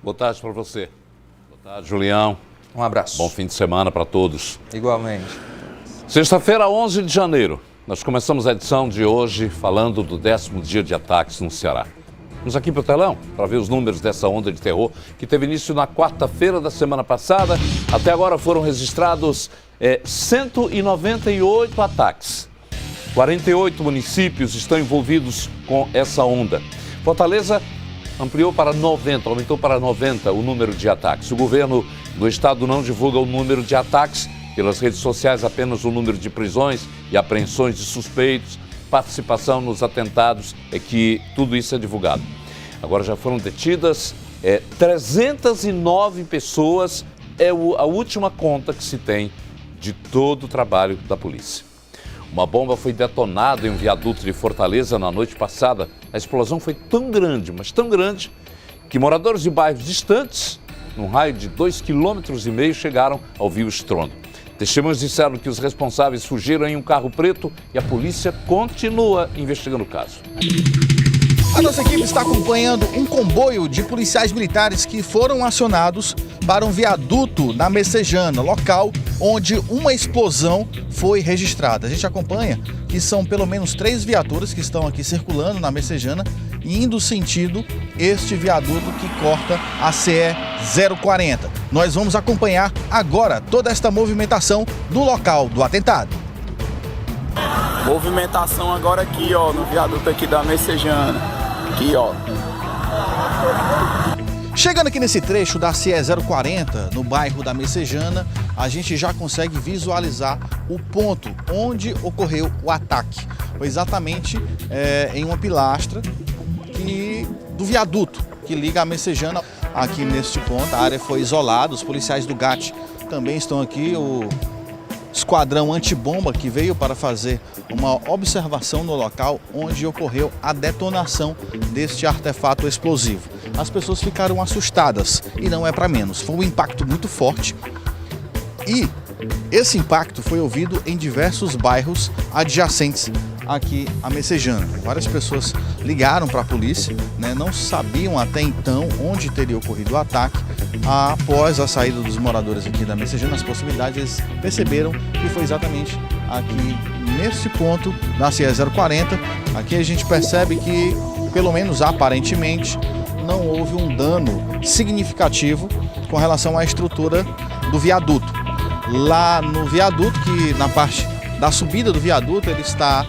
Boa tarde para você. Boa tarde, Julião. Um abraço. Bom fim de semana para todos. Igualmente. Sexta-feira, 11 de janeiro. Nós começamos a edição de hoje falando do 10º dia de ataques no Ceará. Vamos aqui para o telão para ver os números dessa onda de terror que teve início na quarta-feira da semana passada. Até agora foram registrados 198 ataques. 48 municípios estão envolvidos com essa onda. Fortaleza aumentou para 90 o número de ataques. O governo do estado não divulga o número de ataques. Pelas redes sociais, apenas o número de prisões e apreensões de suspeitos, participação nos atentados, é que tudo isso é divulgado. Agora já foram detidas 309 pessoas, a última conta que se tem de todo o trabalho da polícia. Uma bomba foi detonada em um viaduto de Fortaleza na noite passada. A explosão foi tão grande, mas tão grande, que moradores de bairros distantes, num raio de 2,5 km, chegaram a ouvir o estrondo. Testemunhas disseram que os responsáveis fugiram em um carro preto e a polícia continua investigando o caso. A nossa equipe está acompanhando um comboio de policiais militares que foram acionados para um viaduto na Messejana, local onde uma explosão foi registrada. A gente acompanha que são pelo menos 3 viaturas que estão aqui circulando na Messejana, indo sentido este viaduto que corta a CE 040. Nós vamos acompanhar agora toda esta movimentação no local do atentado. Movimentação agora aqui, ó, no viaduto aqui da Messejana. Aqui, ó. Chegando aqui nesse trecho da CE 040, no bairro da Messejana, a gente já consegue visualizar o ponto onde ocorreu o ataque. Foi exatamente em uma pilastra do viaduto que liga a Messejana. Aqui neste ponto, a área foi isolada, os policiais do GAT também estão aqui, o esquadrão antibomba que veio para fazer uma observação no local onde ocorreu a detonação deste artefato explosivo. As pessoas ficaram assustadas e não é para menos. Foi um impacto muito forte e esse impacto foi ouvido em diversos bairros adjacentes aqui a Messejana. Várias pessoas ligaram para a polícia, não sabiam até então onde teria ocorrido o ataque. Após a saída dos moradores aqui da Messejana, as possibilidades, eles perceberam que foi exatamente aqui nesse ponto da CE 040. Aqui a gente percebe que, pelo menos aparentemente, não houve um dano significativo com relação à estrutura do viaduto. Lá no viaduto, que na parte da subida do viaduto, ele está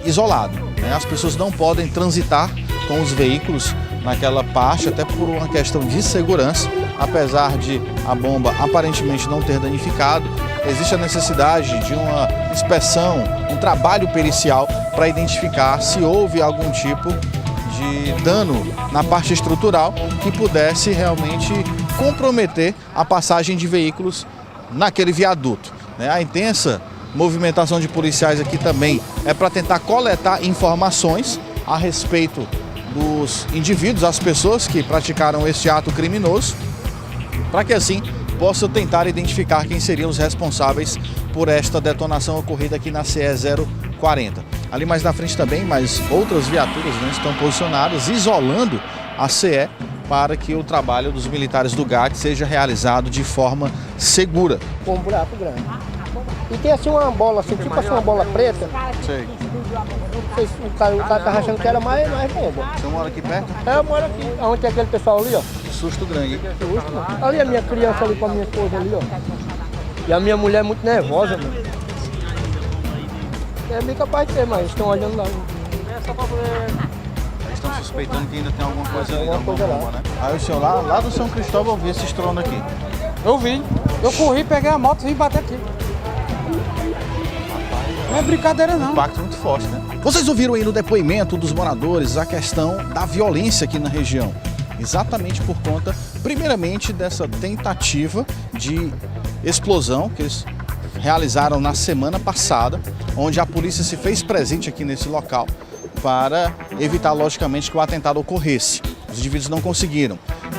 isolado. As pessoas não podem transitar com os veículos naquela parte, até por uma questão de segurança. Apesar de a bomba aparentemente não ter danificado, existe a necessidade de uma inspeção, um trabalho pericial para identificar se houve algum tipo de dano na parte estrutural que pudesse realmente comprometer a passagem de veículos naquele viaduto. A intensa movimentação de policiais aqui também é para tentar coletar informações a respeito dos indivíduos, as pessoas que praticaram este ato criminoso, para que assim possa tentar identificar quem seriam os responsáveis por esta detonação ocorrida aqui na CE 040. Ali mais na frente também, mas outras viaturas estão posicionadas, isolando a CE para que o trabalho dos militares do GAT seja realizado de forma segura. Com um buraco grande. E tem assim uma bola, assim, tipo assim uma bola preta. Sei. O cara tá achando que era mais bomba. Você mora aqui perto? Eu moro aqui, onde tem aquele pessoal ali, ó. Susto grande. Susto. Ali a minha criança ali com a minha esposa ali, ó. E a minha mulher é muito nervosa, mano. É bem capaz de ter, mas estão olhando lá. É só pra poder... Eles estão suspeitando que ainda tem alguma coisa ali, alguma coisa lá. Né? Aí o senhor lá do São Cristóvão viu esse estrondo aqui. Eu vi. Eu corri, peguei a moto e vim bater aqui. Não é brincadeira não. Impacto muito forte, né? Vocês ouviram aí no depoimento dos moradores a questão da violência aqui na região. Exatamente por conta, primeiramente, dessa tentativa de explosão que eles realizaram na semana passada, onde a polícia se fez presente aqui nesse local para evitar, logicamente, que o atentado ocorresse. Os indivíduos não conseguiram.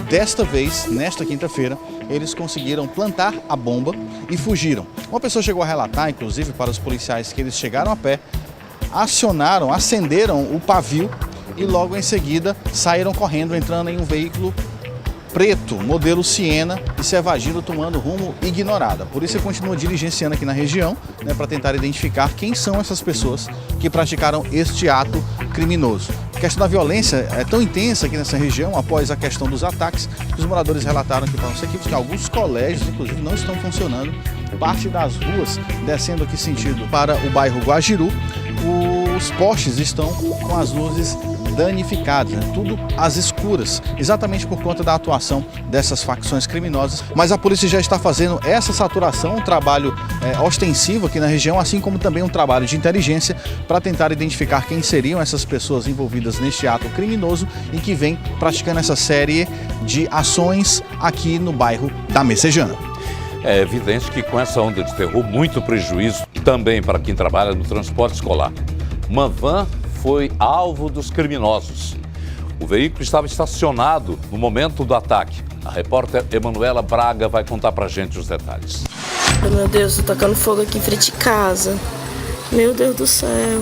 Desta vez, nesta quinta-feira, eles conseguiram plantar a bomba e fugiram. Uma pessoa chegou a relatar, inclusive, para os policiais que eles chegaram a pé, acenderam o pavio e logo em seguida saíram correndo, entrando em um veículo preto, modelo Siena, e se evadindo tomando rumo ignorado. A polícia continua diligenciando aqui na região, né, para tentar identificar quem são essas pessoas que praticaram este ato criminoso. A questão da violência é tão intensa aqui nessa região, após a questão dos ataques, que os moradores relataram aqui para nossa equipe que alguns colégios, inclusive, não estão funcionando. Parte das ruas, descendo aqui sentido para o bairro Guajiru, os postes estão com as luzes danificadas, né? Tudo às escuras, exatamente por conta da atuação dessas facções criminosas. Mas a polícia já está fazendo essa saturação, um trabalho ostensivo aqui na região, assim como também um trabalho de inteligência para tentar identificar quem seriam essas pessoas envolvidas neste ato criminoso e que vem praticando essa série de ações aqui no bairro da Messejana. É evidente que com essa onda de terror, muito prejuízo também para quem trabalha no transporte escolar. Uma van foi alvo dos criminosos. O veículo estava estacionado no momento do ataque. A repórter Emanuela Braga vai contar pra gente os detalhes. Meu Deus, tô tacando fogo aqui em frente de casa. Meu Deus do céu.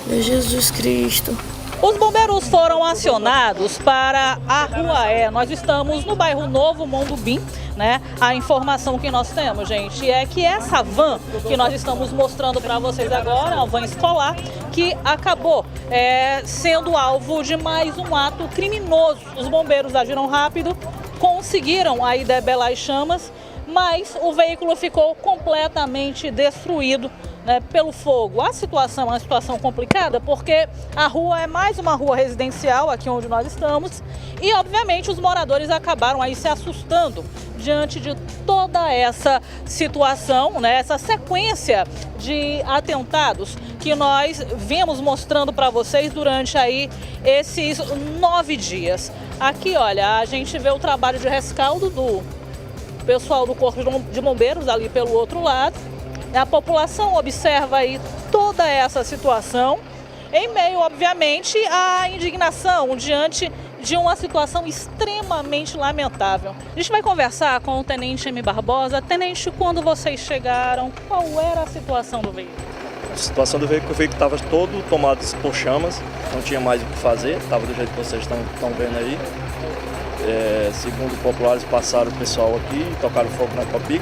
Meu Jesus Cristo. Os bombeiros foram acionados para a Rua E. Nós estamos no bairro Novo Mondubim, né? A informação que nós temos, gente, é que essa van que nós estamos mostrando para vocês agora, a van escolar, que acabou sendo alvo de mais um ato criminoso. Os bombeiros agiram rápido, conseguiram aí debelar as chamas, mas o veículo ficou completamente destruído, né, pelo fogo. A situação é uma situação complicada porque a rua é mais uma rua residencial aqui onde nós estamos e obviamente os moradores acabaram aí se assustando diante de toda essa situação, né, essa sequência de atentados que nós viemos mostrando para vocês durante aí esses 9 dias. Aqui, olha, a gente vê o trabalho de rescaldo do pessoal do Corpo de Bombeiros ali pelo outro lado. A população observa aí toda essa situação, em meio, obviamente, à indignação diante de uma situação extremamente lamentável. A gente vai conversar com o Tenente M. Barbosa. Tenente, quando vocês chegaram, qual era a situação do veículo? A situação do veículo, o veículo estava todo tomado por chamas, não tinha mais o que fazer, estava do jeito que vocês estão vendo aí. Segundo populares, passaram o pessoal aqui e tocaram fogo na Copic.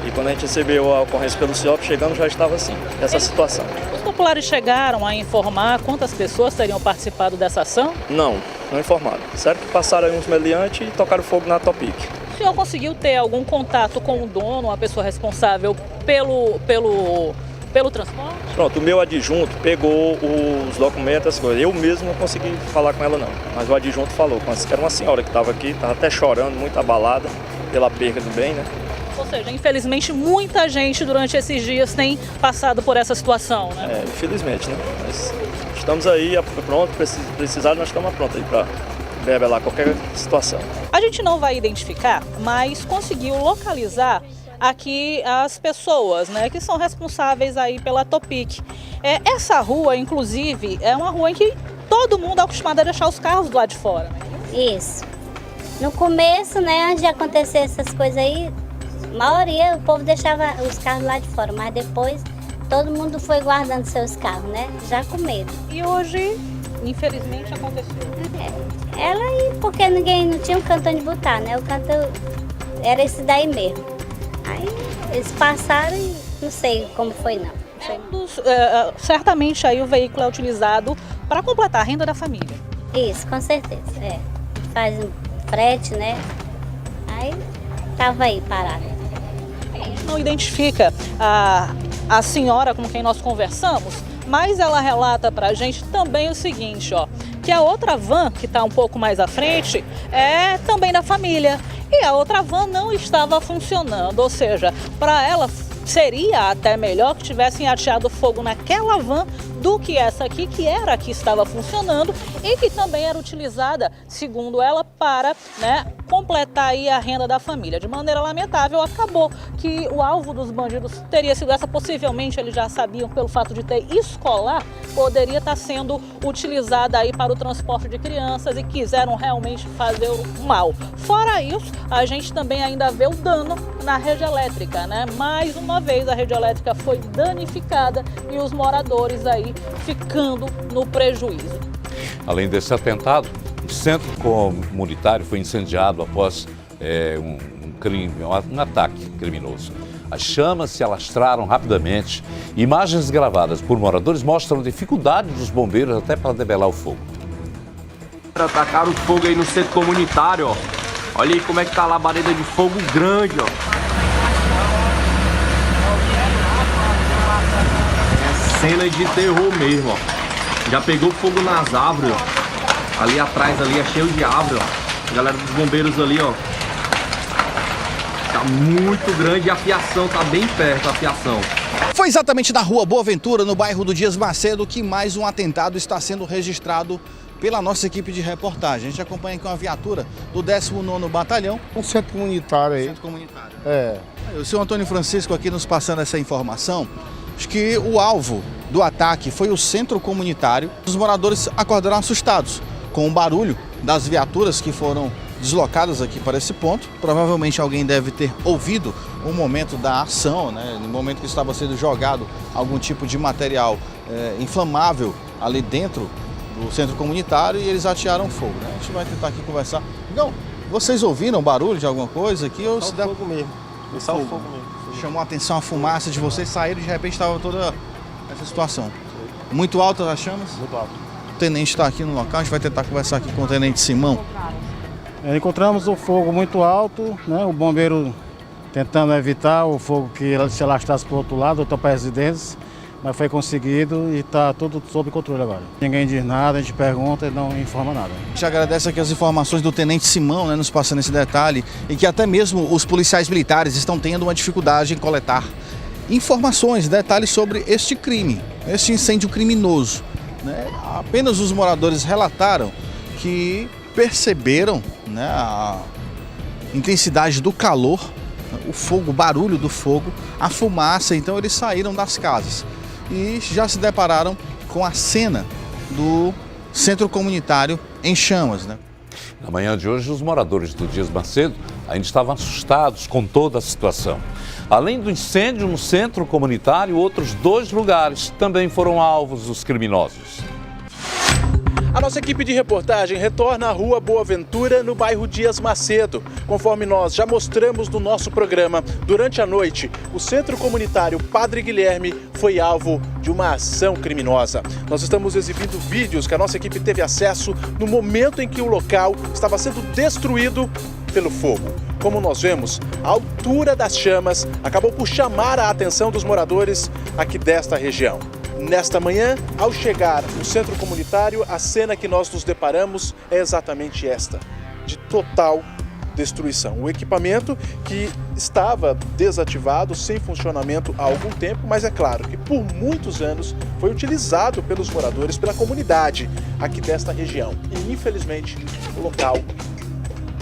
E quando a gente recebeu a ocorrência pelo CIOP, chegando já estava assim, essa situação. Os populares chegaram a informar quantas pessoas teriam participado dessa ação? Não informaram. Disseram que passaram aí uns meliantes e tocaram fogo na Topic. O senhor conseguiu ter algum contato com o dono, a pessoa responsável pelo transporte? Pronto, o meu adjunto pegou os documentos, as coisas. Eu mesmo não consegui falar com ela não, mas o adjunto falou. Era uma senhora que estava aqui, estava até chorando, muito abalada pela perda do bem, né? Ou seja, infelizmente, muita gente durante esses dias tem passado por essa situação, né? Infelizmente, né? Mas estamos aí pronto, precisar, nós estamos prontos aí para revelar qualquer situação. A gente não vai identificar, mas conseguiu localizar aqui as pessoas, né, que são responsáveis aí pela Topic. Essa rua, inclusive, é uma rua em que todo mundo é acostumado a deixar os carros do lado de fora. Isso. No começo, né, antes de acontecer essas coisas aí, a maioria, o povo deixava os carros lá de fora, mas depois todo mundo foi guardando seus carros, né, já com medo. E hoje, infelizmente, aconteceu. Ela aí, porque ninguém não tinha um canto onde botar, né, o canto era esse daí mesmo. Aí eles passaram e não sei como foi não. Certamente aí o veículo é utilizado para completar a renda da família. Isso, com certeza, faz um frete, né, aí tava aí parado. A gente não identifica a senhora com quem nós conversamos, mas ela relata pra gente também o seguinte, ó, que a outra van, que está um pouco mais à frente, é também da família. E a outra van não estava funcionando, ou seja, para ela seria até melhor que tivessem ateado fogo naquela van do que essa aqui, que era a que estava funcionando e que também era utilizada, segundo ela, para, né, completar aí a renda da família. De maneira lamentável, acabou que o alvo dos bandidos teria sido essa. Possivelmente eles já sabiam, pelo fato de ter escolar, poderia estar sendo utilizada aí para o transporte de crianças e quiseram realmente fazer o mal. Fora isso, a gente também ainda vê o dano na rede elétrica, né? Mais uma vez a rede elétrica foi danificada e os moradores aí ficando no prejuízo. Além desse atentado, O centro comunitário foi incendiado após um ataque criminoso. As chamas se alastraram rapidamente. Imagens gravadas por moradores mostram a dificuldade dos bombeiros até para debelar o fogo. Atacaram o fogo aí no centro comunitário, ó. Olha aí como é que tá a labareda de fogo grande, ó. É cena de terror mesmo, ó. Já pegou fogo nas árvores, ó. Ali atrás ali é cheio de árvore, ó. A galera dos bombeiros ali, ó. Tá muito grande e a fiação tá bem perto, a fiação. Foi exatamente na rua Boa Ventura, no bairro do Dias Macedo, que mais um atentado está sendo registrado pela nossa equipe de reportagem. A gente acompanha aqui uma viatura do 19º Batalhão. Um centro comunitário aí. Centro comunitário. É. O senhor Antônio Francisco aqui nos passando essa informação, de que o alvo do ataque foi o centro comunitário. Os moradores acordaram assustados com o barulho das viaturas que foram deslocadas aqui para esse ponto. Provavelmente alguém deve ter ouvido o momento da ação, né? No momento que estava sendo jogado algum tipo de material inflamável ali dentro do centro comunitário e eles atearam fogo, né? A gente vai tentar aqui conversar. Então, vocês ouviram barulho de alguma coisa aqui? Ou Só o fogo mesmo. Só o fogo mesmo. Chamou a atenção a fumaça de vocês, saíram e de repente estava toda essa situação. Muito altas as chamas? Muito alto. O tenente está aqui no local, a gente vai tentar conversar aqui com o tenente Simão. Encontramos o fogo muito alto, né? O bombeiro tentando evitar o fogo que se alastrasse para o outro lado, outra para residências, mas foi conseguido e está tudo sob controle agora. Ninguém diz nada, a gente pergunta e não informa nada. A gente agradece aqui as informações do tenente Simão, né, nos passando esse detalhe, e que até mesmo os policiais militares estão tendo uma dificuldade em coletar informações, detalhes sobre este crime, este incêndio criminoso, né? Apenas os moradores relataram que perceberam, né, a intensidade do calor, o fogo, o barulho do fogo, a fumaça, então eles saíram das casas e já se depararam com a cena do centro comunitário em chamas, né? Na manhã de hoje, os moradores do Dias Macedo ainda estavam assustados com toda a situação. Além do incêndio no centro comunitário, outros 2 lugares também foram alvos dos criminosos. A nossa equipe de reportagem retorna à rua Boa Ventura, no bairro Dias Macedo. Conforme nós já mostramos no nosso programa, durante a noite, o centro comunitário Padre Guilherme foi alvo de uma ação criminosa. Nós estamos exibindo vídeos que a nossa equipe teve acesso no momento em que o local estava sendo destruído pelo fogo. Como nós vemos, a altura das chamas acabou por chamar a atenção dos moradores aqui desta região. Nesta manhã, ao chegar no centro comunitário, a cena que nós nos deparamos é exatamente esta, de total destruição. O equipamento que estava desativado, sem funcionamento há algum tempo, mas é claro que por muitos anos foi utilizado pelos moradores, pela comunidade aqui desta região. E infelizmente o local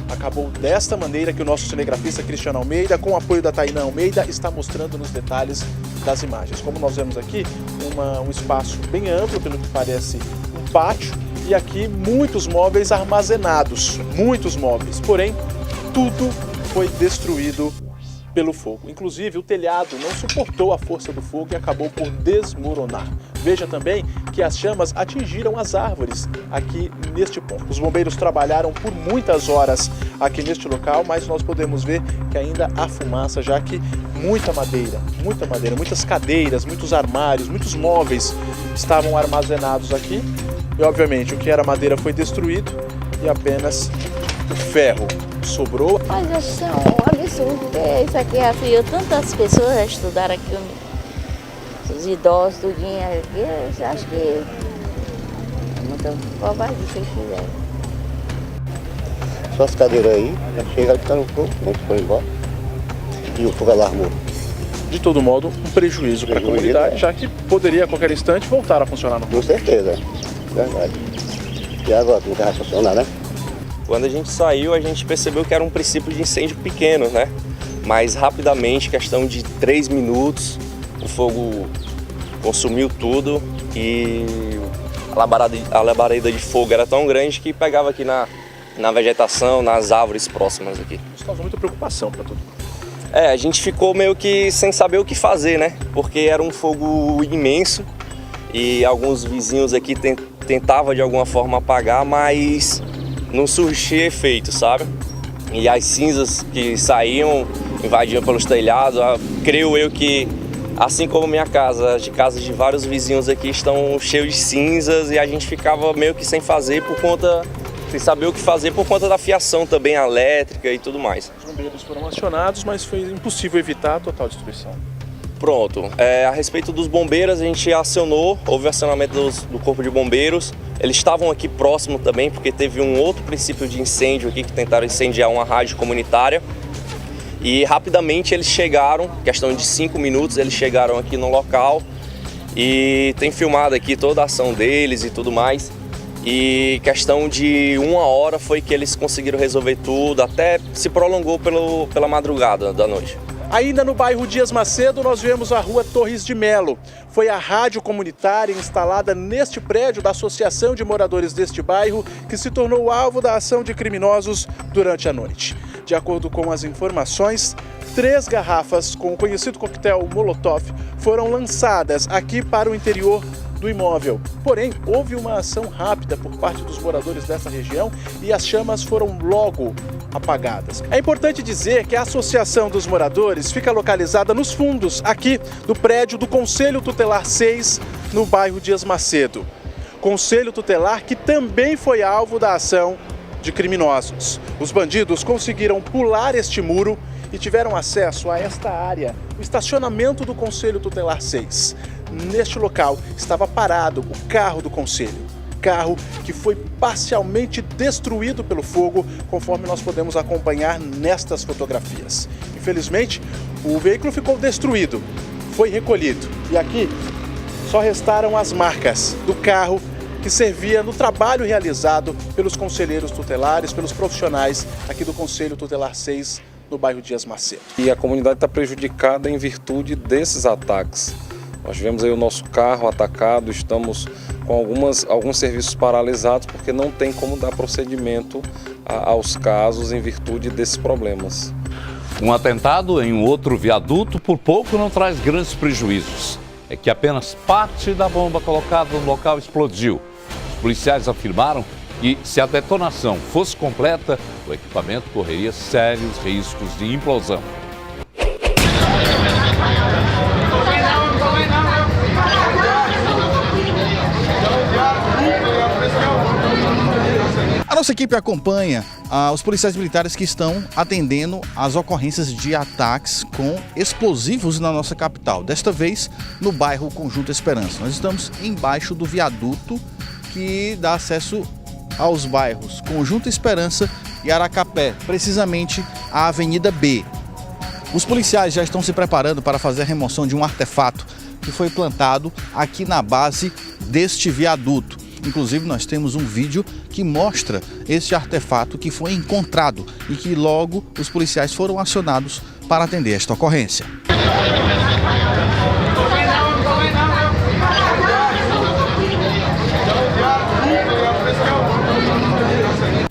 acabou desta maneira que o nosso cinegrafista Cristiano Almeida, com o apoio da Tainá Almeida, está mostrando nos detalhes das imagens. Como nós vemos aqui, um espaço bem amplo, pelo que parece um pátio, e aqui muitos móveis armazenados, muitos móveis, porém tudo foi destruído pelo fogo. Inclusive o telhado não suportou a força do fogo e acabou por desmoronar. Veja também que as chamas atingiram as árvores aqui neste ponto. Os bombeiros trabalharam por muitas horas aqui neste local, mas nós podemos ver que ainda há fumaça, já que muita madeira, muitas cadeiras, muitos armários, muitos móveis estavam armazenados aqui. E obviamente o que era madeira foi destruído e apenas o ferro sobrou. Mas isso é um absurdo, porque isso aqui afiou tantas pessoas a estudar aqui, os idosos, tudinho aqui. Eu acho que é muita bobagem que eles fizeram. Só as cadeiras aí, já chega que tá no fogo, a gente foi embora e o fogo alarmou. De todo modo, um prejuízo para a comunidade, já que poderia a qualquer instante voltar a funcionar no fogo. Com certeza, verdade. E agora, como que vai funcionar, né? Quando a gente saiu, a gente percebeu que era um princípio de incêndio pequeno, né? Mas rapidamente, questão de 3 minutos, o fogo consumiu tudo e a labareda de fogo era tão grande que pegava aqui na vegetação, nas árvores próximas aqui. Isso causou muita preocupação para todo mundo. A gente ficou meio que sem saber o que fazer, né? Porque era um fogo imenso e alguns vizinhos aqui tentavam de alguma forma apagar, mas não surtia efeito, sabe? E as cinzas que saíam, invadiam pelos telhados, creio eu que, assim como minha casa, as casas de vários vizinhos aqui estão cheios de cinzas e a gente ficava meio que sem saber o que fazer por conta da fiação também elétrica e tudo mais. Os bombeiros foram acionados, mas foi impossível evitar a total destruição. Pronto, a respeito dos bombeiros, a gente acionou, houve acionamento do corpo de bombeiros. Eles estavam aqui próximo também, porque teve um outro princípio de incêndio aqui, que tentaram incendiar uma rádio comunitária. E rapidamente eles chegaram, questão de 5 minutos, eles chegaram aqui no local. E tem filmado aqui toda a ação deles e tudo mais. E questão de 1 hora foi que eles conseguiram resolver tudo, até se prolongou pela madrugada da noite. Ainda no bairro Dias Macedo, nós vemos a rua Torres de Melo. Foi a rádio comunitária instalada neste prédio da Associação de Moradores deste bairro que se tornou alvo da ação de criminosos durante a noite. De acordo com as informações, 3 garrafas com o conhecido coquetel Molotov foram lançadas aqui para o interior do imóvel. Porém, houve uma ação rápida por parte dos moradores dessa região e as chamas foram logo apagadas. É importante dizer que a Associação dos Moradores fica localizada nos fundos aqui do prédio do Conselho Tutelar 6, no bairro Dias Macedo. Conselho Tutelar que também foi alvo da ação de criminosos. Os bandidos conseguiram pular este muro e tiveram acesso a esta área, o estacionamento do Conselho Tutelar 6. Neste local estava parado o carro do Conselho. Carro que foi parcialmente destruído pelo fogo, conforme nós podemos acompanhar nestas fotografias. Infelizmente, o veículo ficou destruído, foi recolhido. E aqui só restaram as marcas do carro que servia no trabalho realizado pelos conselheiros tutelares, pelos profissionais aqui do Conselho Tutelar 6, no bairro Dias Macedo. E a comunidade está prejudicada em virtude desses ataques. Nós tivemos aí o nosso carro atacado, estamos com alguns serviços paralisados porque não tem como dar procedimento aos casos em virtude desses problemas. Um atentado em um outro viaduto por pouco não traz grandes prejuízos. É que apenas parte da bomba colocada no local explodiu. Os policiais afirmaram que se a detonação fosse completa, o equipamento correria sérios riscos de implosão. A nossa equipe acompanha os policiais militares que estão atendendo às ocorrências de ataques com explosivos na nossa capital. Desta vez, no bairro Conjunto Esperança. Nós estamos embaixo do viaduto que dá acesso aos bairros Conjunto Esperança e Aracapé, precisamente a Avenida B. Os policiais já estão se preparando para fazer a remoção de um artefato que foi plantado aqui na base deste viaduto. Inclusive, nós temos um vídeo que mostra este artefato que foi encontrado e que logo os policiais foram acionados para atender esta ocorrência.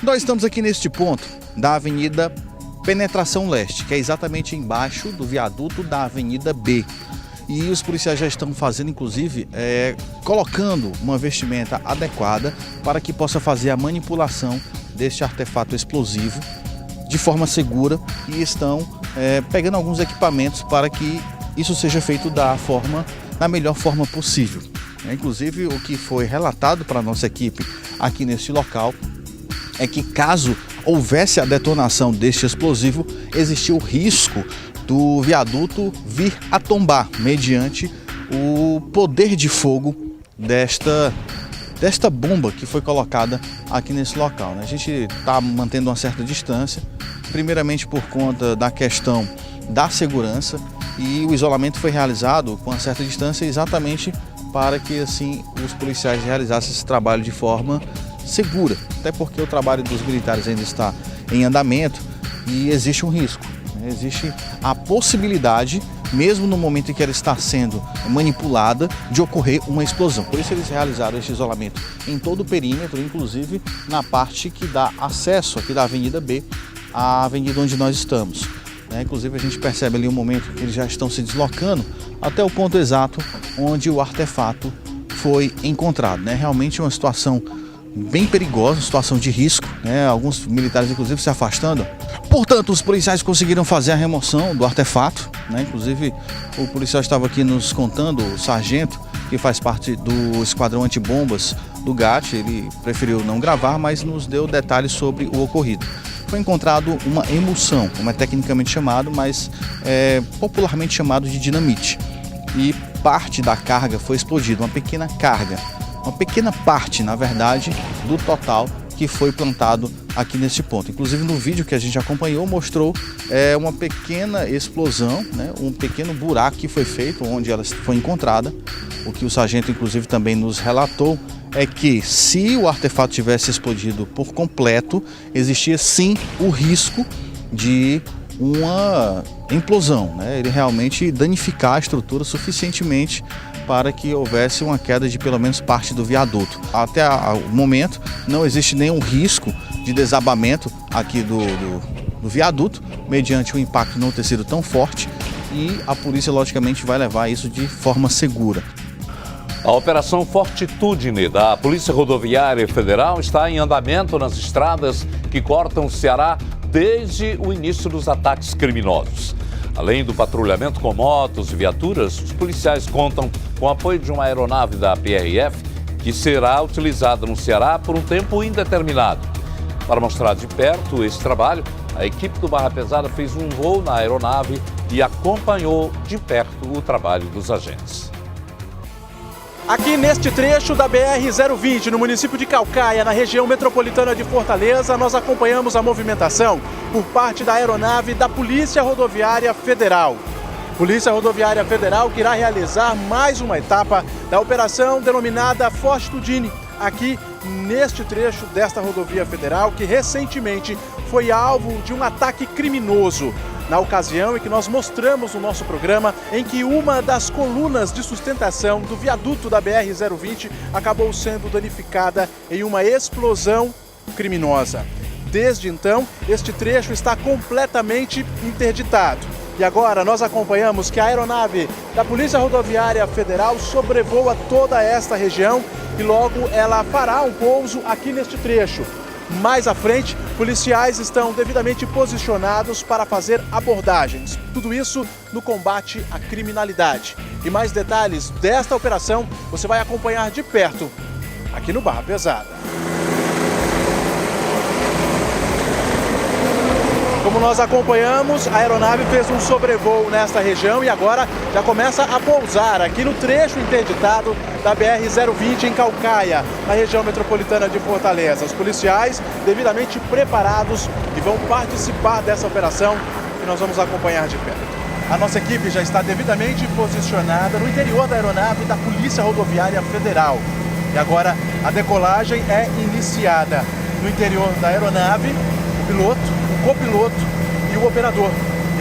Nós estamos aqui neste ponto da Avenida Penetração Leste, que é exatamente embaixo do viaduto da Avenida B. E os policiais já estão fazendo, inclusive, colocando uma vestimenta adequada para que possa fazer a manipulação deste artefato explosivo de forma segura e estão pegando alguns equipamentos para que isso seja feito da melhor forma possível. Inclusive, o que foi relatado para a nossa equipe aqui neste local é que caso houvesse a detonação deste explosivo, existia o risco do viaduto vir a tombar mediante o poder de fogo desta bomba que foi colocada aqui nesse local. A gente está mantendo uma certa distância, primeiramente por conta da questão da segurança, e o isolamento foi realizado com uma certa distância exatamente para que assim os policiais realizassem esse trabalho de forma segura, até porque o trabalho dos militares ainda está em andamento e existe um risco. Existe a possibilidade, mesmo no momento em que ela está sendo manipulada, de ocorrer uma explosão. Por isso eles realizaram esse isolamento em todo o perímetro, inclusive na parte que dá acesso aqui da Avenida B, à avenida onde nós estamos. Inclusive a gente percebe ali um momento que eles já estão se deslocando até o ponto exato onde o artefato foi encontrado. Realmente uma situação bem perigosa, situação de risco, né? Alguns militares inclusive se afastando. Portanto, os policiais conseguiram fazer a remoção do artefato, né? Inclusive o policial estava aqui nos contando, o sargento, que faz parte do esquadrão antibombas do GAT, ele preferiu não gravar, mas nos deu detalhes sobre o ocorrido. Foi encontrado uma emulsão, como é tecnicamente chamado, mas é popularmente chamado de dinamite. E parte da carga foi explodida, uma pequena carga, uma pequena parte, na verdade, do total que foi plantado aqui neste ponto. Inclusive no vídeo que a gente acompanhou mostrou uma pequena explosão, né, um pequeno buraco que foi feito onde ela foi encontrada. O que o sargento inclusive também nos relatou é que se o artefato tivesse explodido por completo, existia sim o risco de uma implosão, né? Ele realmente danificar a estrutura suficientemente para que houvesse uma queda de pelo menos parte do viaduto. Até o momento não existe nenhum risco de desabamento aqui do viaduto, mediante o impacto não ter sido tão forte, e a polícia logicamente vai levar isso de forma segura. A Operação Fortitude da Polícia Rodoviária Federal está em andamento nas estradas que cortam o Ceará desde o início dos ataques criminosos. Além do patrulhamento com motos e viaturas, os policiais contam com o apoio de uma aeronave da PRF que será utilizada no Ceará por um tempo indeterminado. Para mostrar de perto esse trabalho, a equipe do Barra Pesada fez um voo na aeronave e acompanhou de perto o trabalho dos agentes. Aqui neste trecho da BR-020, no município de Caucaia, na região metropolitana de Fortaleza, nós acompanhamos a movimentação por parte da aeronave da Polícia Rodoviária Federal. Polícia Rodoviária Federal que irá realizar mais uma etapa da operação denominada Fortitude, aqui neste trecho desta rodovia federal que recentemente foi alvo de um ataque criminoso. Na ocasião em que nós mostramos no nosso programa em que uma das colunas de sustentação do viaduto da BR-020 acabou sendo danificada em uma explosão criminosa. Desde então, este trecho está completamente interditado. E agora nós acompanhamos que a aeronave da Polícia Rodoviária Federal sobrevoa toda esta região e logo ela fará um pouso aqui neste trecho. Mais à frente, policiais estão devidamente posicionados para fazer abordagens. Tudo isso no combate à criminalidade. E mais detalhes desta operação você vai acompanhar de perto aqui no Barra Pesada. Como nós acompanhamos, a aeronave fez um sobrevoo nesta região e agora já começa a pousar aqui no trecho interditado da BR-020 em Caucaia, na região metropolitana de Fortaleza. Os policiais devidamente preparados e vão participar dessa operação que nós vamos acompanhar de perto. A nossa equipe já está devidamente posicionada no interior da aeronave da Polícia Rodoviária Federal. E agora a decolagem é iniciada. No interior da aeronave, o piloto, o copiloto e o operador.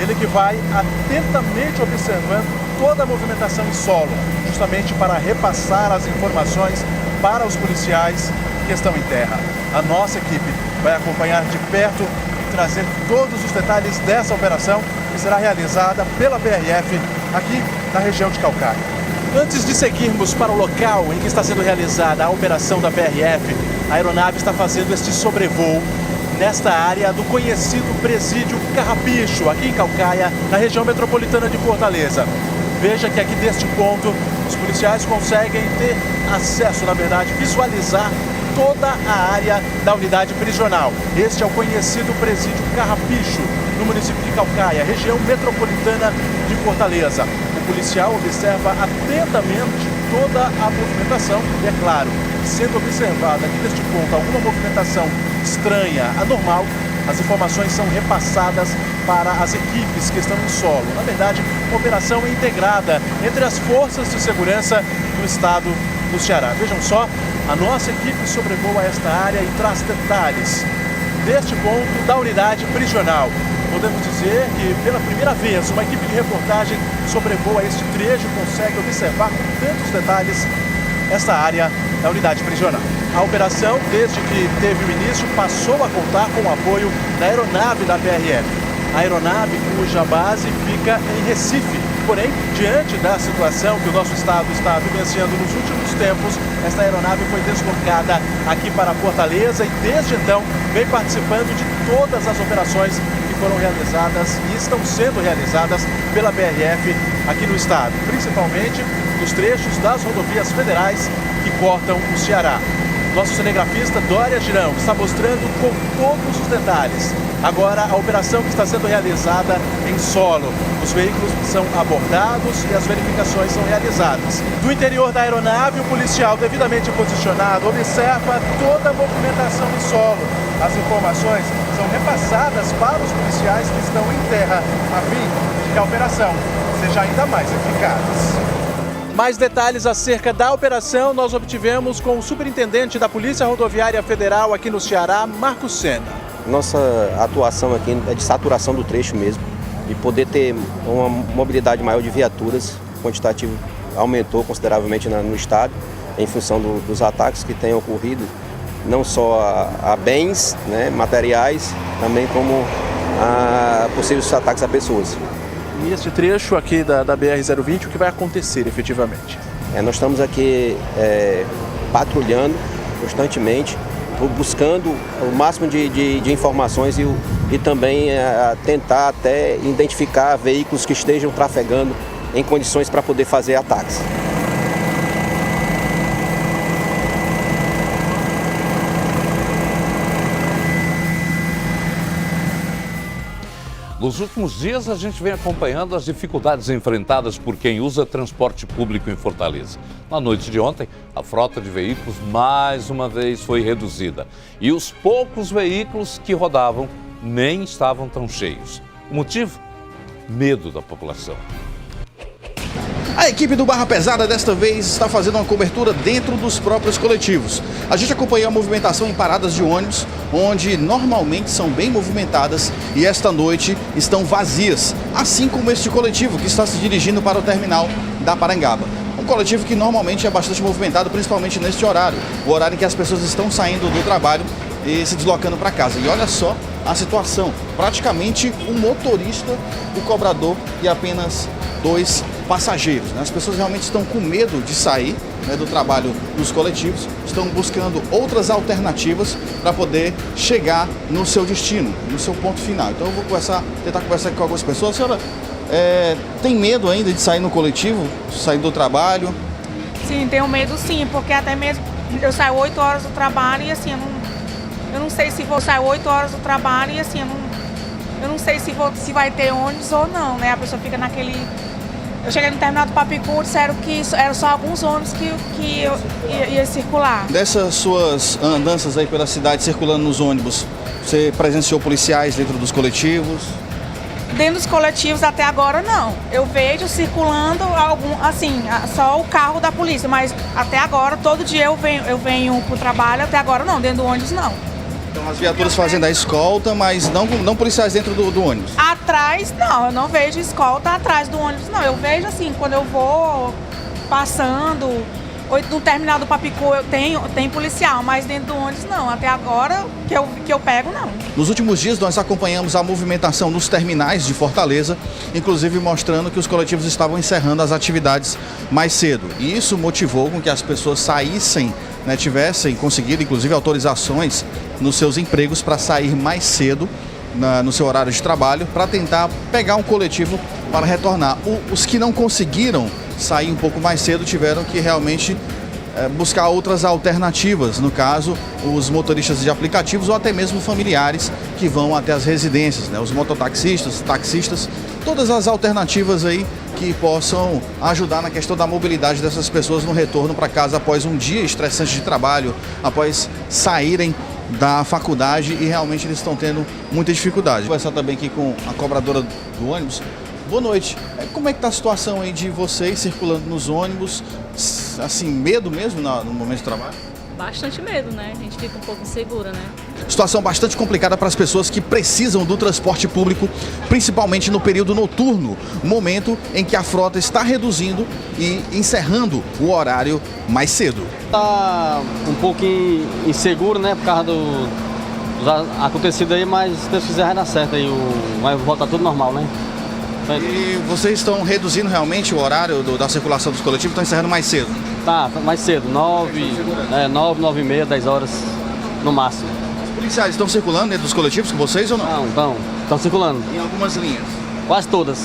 Ele que vai atentamente observando toda a movimentação em solo, justamente para repassar as informações para os policiais que estão em terra. A nossa equipe vai acompanhar de perto e trazer todos os detalhes dessa operação que será realizada pela PRF aqui na região de Caucaia. Antes de seguirmos para o local em que está sendo realizada a operação da PRF, a aeronave está fazendo este sobrevoo nesta área do conhecido presídio Carrapicho, aqui em Caucaia, na região metropolitana de Fortaleza. Veja que aqui deste ponto, os policiais conseguem ter acesso, na verdade, visualizar toda a área da unidade prisional. Este é o conhecido presídio Carrapicho, no município de Caucaia, região metropolitana de Fortaleza. O policial observa atentamente toda a movimentação e, é claro, sendo observada aqui neste ponto alguma movimentação estranha, anormal, as informações são repassadas para as equipes que estão em solo. Na verdade, uma operação integrada entre as forças de segurança do estado do Ceará. Vejam só, a nossa equipe sobrevoa esta área e traz detalhes deste ponto da unidade prisional. Podemos dizer que pela primeira vez uma equipe de reportagem sobrevoa este trecho e consegue observar com tantos detalhes esta área da unidade prisional. A operação, desde que teve o início, passou a contar com o apoio da aeronave da PRF. A aeronave cuja base fica em Recife, Porém, diante da situação que o nosso estado está vivenciando nos últimos tempos, esta aeronave foi deslocada aqui para Fortaleza e desde então vem participando de todas as operações que foram realizadas e estão sendo realizadas pela BRF aqui no estado, principalmente nos trechos das rodovias federais que cortam o Ceará. Nosso cinegrafista Dória Girão está mostrando com todos os detalhes agora a operação que está sendo realizada em solo. Os veículos são abordados e as verificações são realizadas. Do interior da aeronave, o policial devidamente posicionado observa toda a movimentação em solo. As informações são repassadas para os policiais que estão em terra, a fim de que a operação seja ainda mais eficaz. Mais detalhes acerca da operação nós obtivemos com o superintendente da Polícia Rodoviária Federal aqui no Ceará, Marcos Sena. Nossa atuação aqui é de saturação do trecho mesmo, e poder ter uma mobilidade maior de viaturas. O quantitativo aumentou consideravelmente no estado, em função dos ataques que têm ocorrido, não só a bens, né, materiais, também como a possíveis ataques a pessoas. E este trecho aqui da BR-020, o que vai acontecer efetivamente? Nós estamos aqui patrulhando constantemente, buscando o máximo de informações e também tentar até identificar veículos que estejam trafegando em condições para poder fazer ataques. Nos últimos dias, a gente vem acompanhando as dificuldades enfrentadas por quem usa transporte público em Fortaleza. Na noite de ontem, a frota de veículos mais uma vez foi reduzida. E os poucos veículos que rodavam nem estavam tão cheios. O motivo? Medo da população. A equipe do Barra Pesada desta vez está fazendo uma cobertura dentro dos próprios coletivos. A gente acompanhou a movimentação em paradas de ônibus, onde normalmente são bem movimentadas e esta noite estão vazias, assim como este coletivo que está se dirigindo para o terminal da Parangaba. Um coletivo que normalmente é bastante movimentado, principalmente neste horário, o horário em que as pessoas estão saindo do trabalho e se deslocando para casa. E olha só a situação, praticamente um motorista, o cobrador e apenas 2 passageiros. As pessoas realmente estão com medo de sair, né, do trabalho dos coletivos, estão buscando outras alternativas para poder chegar no seu destino, no seu ponto final. Então eu vou tentar conversar com algumas pessoas. A senhora tem medo ainda de sair no coletivo, sair do trabalho? Sim, tenho medo sim, porque até mesmo eu saio 8 horas do trabalho e assim, eu não sei se vou sair 8 horas do trabalho e assim, eu não sei se vai ter ônibus ou não, né? A pessoa fica naquele... Eu cheguei no terminal do Papicu, disseram que eram só alguns ônibus que ia circular. Dessas suas andanças aí pela cidade, circulando nos ônibus, você presenciou policiais dentro dos coletivos? Dentro dos coletivos até agora não. Eu vejo circulando só o carro da polícia, mas até agora, todo dia eu venho pro trabalho, até agora não, dentro do ônibus não. Então as viaturas fazendo a escolta, mas não policiais dentro do ônibus? Atrás, não, eu não vejo escolta atrás do ônibus, não. Eu vejo assim, quando eu vou passando, ou no terminal do Papicu tem policial, mas dentro do ônibus não. Até agora que eu pego, não. Nos últimos dias nós acompanhamos a movimentação nos terminais de Fortaleza, inclusive mostrando que os coletivos estavam encerrando as atividades mais cedo. E isso motivou com que as pessoas saíssem, né, tivessem conseguido inclusive autorizações nos seus empregos para sair mais cedo no seu horário de trabalho, para tentar pegar um coletivo para retornar. Os que não conseguiram sair um pouco mais cedo tiveram que realmente buscar outras alternativas, no caso, os motoristas de aplicativos ou até mesmo familiares que vão até as residências, né? Os mototaxistas, taxistas, todas as alternativas aí que possam ajudar na questão da mobilidade dessas pessoas no retorno para casa após um dia estressante de trabalho, após saírem da faculdade e realmente eles estão tendo muita dificuldade. Vou conversar também aqui com a cobradora do ônibus. Boa noite. Como é que está a situação aí de vocês circulando nos ônibus? Assim, medo mesmo no momento de trabalho? Bastante medo, né? A gente fica um pouco insegura, né? Situação bastante complicada para as pessoas que precisam do transporte público, principalmente no período noturno, momento em que a frota está reduzindo e encerrando o horário mais cedo. Está um pouco inseguro, né? Por causa do acontecido aí, mas se Deus quiser vai dar certo aí, vai voltar tudo normal, né? E vocês estão reduzindo realmente o horário da circulação dos coletivos, estão encerrando mais cedo? Tá, mais cedo, 9, 9h30, 10 horas no máximo. Os policiais estão circulando dentro dos coletivos com vocês ou não? Não, estão circulando. Em algumas linhas? Quase todas.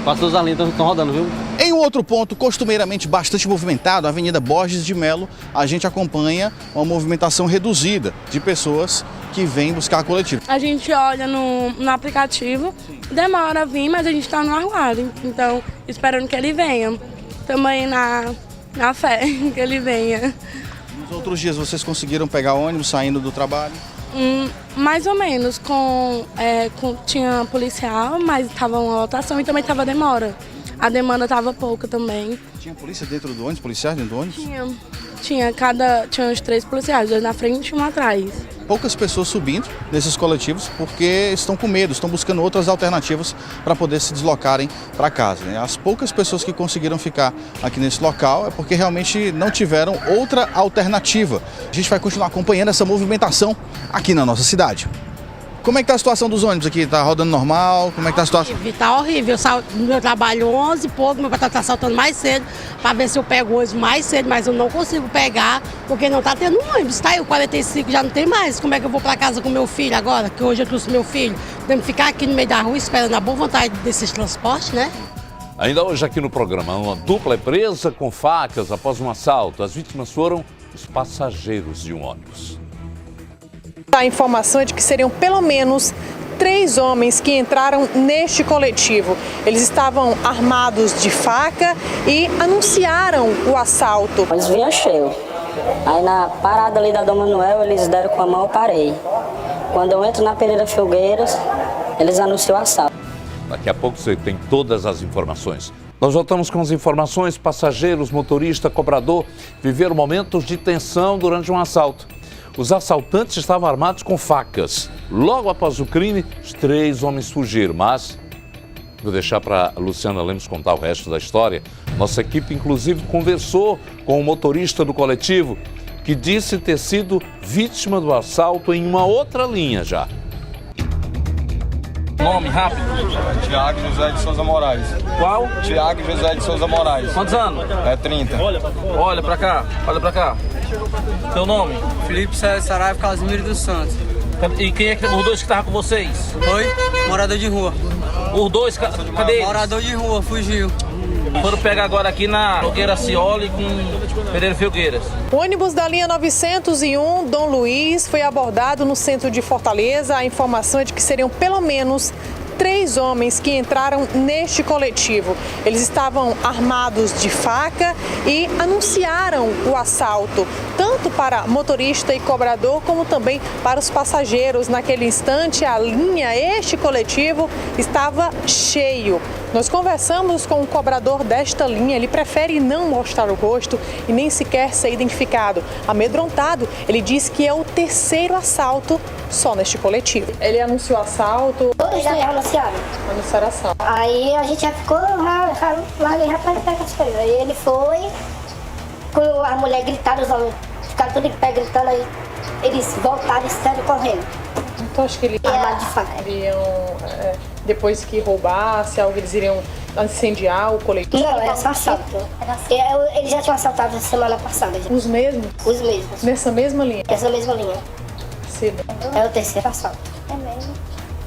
Quase todas as linhas estão rodando, viu? Em um outro ponto costumeiramente bastante movimentado, a Avenida Borges de Melo, a gente acompanha uma movimentação reduzida de pessoas que vêm buscar coletivo. A gente olha no aplicativo, demora a vir, mas a gente está no aguardo, então esperando que ele venha. Também na fé que ele venha. Nos outros dias vocês conseguiram pegar ônibus saindo do trabalho? Mais ou menos, tinha policial, mas estava uma lotação e também estava demora. A demanda estava pouca também. Tinha polícia dentro do ônibus, policiais dentro do ônibus? Tinha uns 3 policiais, 2 na frente e 1 atrás. Poucas pessoas subindo nesses coletivos porque estão com medo, estão buscando outras alternativas para poder se deslocarem para casa, né? As poucas pessoas que conseguiram ficar aqui nesse local é porque realmente não tiveram outra alternativa. A gente vai continuar acompanhando essa movimentação aqui na nossa cidade. Como é que tá a situação dos ônibus aqui? Tá rodando normal? Como é que tá a situação? Tá horrível. Eu saio do meu trabalho 11 e pouco, meu pai tá saltando mais cedo para ver se eu pego hoje mais cedo, mas eu não consigo pegar porque não tá tendo ônibus, tá? O 45 já não tem mais. Como é que eu vou para casa com meu filho agora? Que hoje eu trouxe meu filho. Temos que ficar aqui no meio da rua esperando a boa vontade desses transportes, né? Ainda hoje aqui no programa, uma dupla é presa com facas após um assalto. As vítimas foram os passageiros de um ônibus. A informação é de que seriam pelo menos 3 homens que entraram neste coletivo. Eles estavam armados de faca e anunciaram o assalto. Eles vinham cheio. Aí na parada ali da Dom Manuel, eles deram com a mão, eu parei. Quando eu entro na Pereira Filgueiras, eles anunciam o assalto. Daqui a pouco você tem todas as informações. Nós voltamos com as informações. Passageiros, motorista, cobrador viveram momentos de tensão durante um assalto. Os assaltantes estavam armados com facas. Logo após o crime, os 3 homens fugiram, mas vou deixar para a Luciana Lemos contar o resto da história. Nossa equipe, inclusive, conversou com o motorista do coletivo, que disse ter sido vítima do assalto em uma outra linha já. Nome rápido? Tiago José de Souza Moraes. Qual? Tiago José de Souza Moraes. Quantos anos? 30. Olha pra cá, olha pra cá. Teu nome? Felipe Saraiva Casimiro dos Santos. E quem é que os dois que estavam com vocês? Oi? Morador de rua. Os dois, cadê eles? Morador de rua, fugiu. Foram pegar agora aqui na Nogueira Cioli com Pereira Filgueiras. O ônibus da linha 901 Dom Luiz foi abordado no centro de Fortaleza. A informação é de que seriam pelo menos 3 homens que entraram neste coletivo. Eles estavam armados de faca e anunciaram o assalto, tanto para motorista e cobrador, como também para os passageiros. Naquele instante, a linha, este coletivo, estava cheio. Nós conversamos com o cobrador desta linha, ele prefere não mostrar o rosto e nem sequer ser identificado. Amedrontado, ele diz que é o 3º assalto só neste coletivo. Ele anunciou assalto? Todos já anunciaram. Anunciaram assalto. Aí a gente já ficou lá para pegar as coisas. Aí ele foi, com a mulher gritaram, os homens ficaram tudo em pé gritando, aí eles voltaram e saíram correndo. Então acho que eles iriam, depois que roubasse algo, eles iriam incendiar o coletivo? Não, era só assalto. Eles já tinham assaltado semana passada. Já. Os mesmos? Os mesmos. Nessa mesma linha? Nessa mesma linha. Cedo. É o 3º assalto. É mesmo.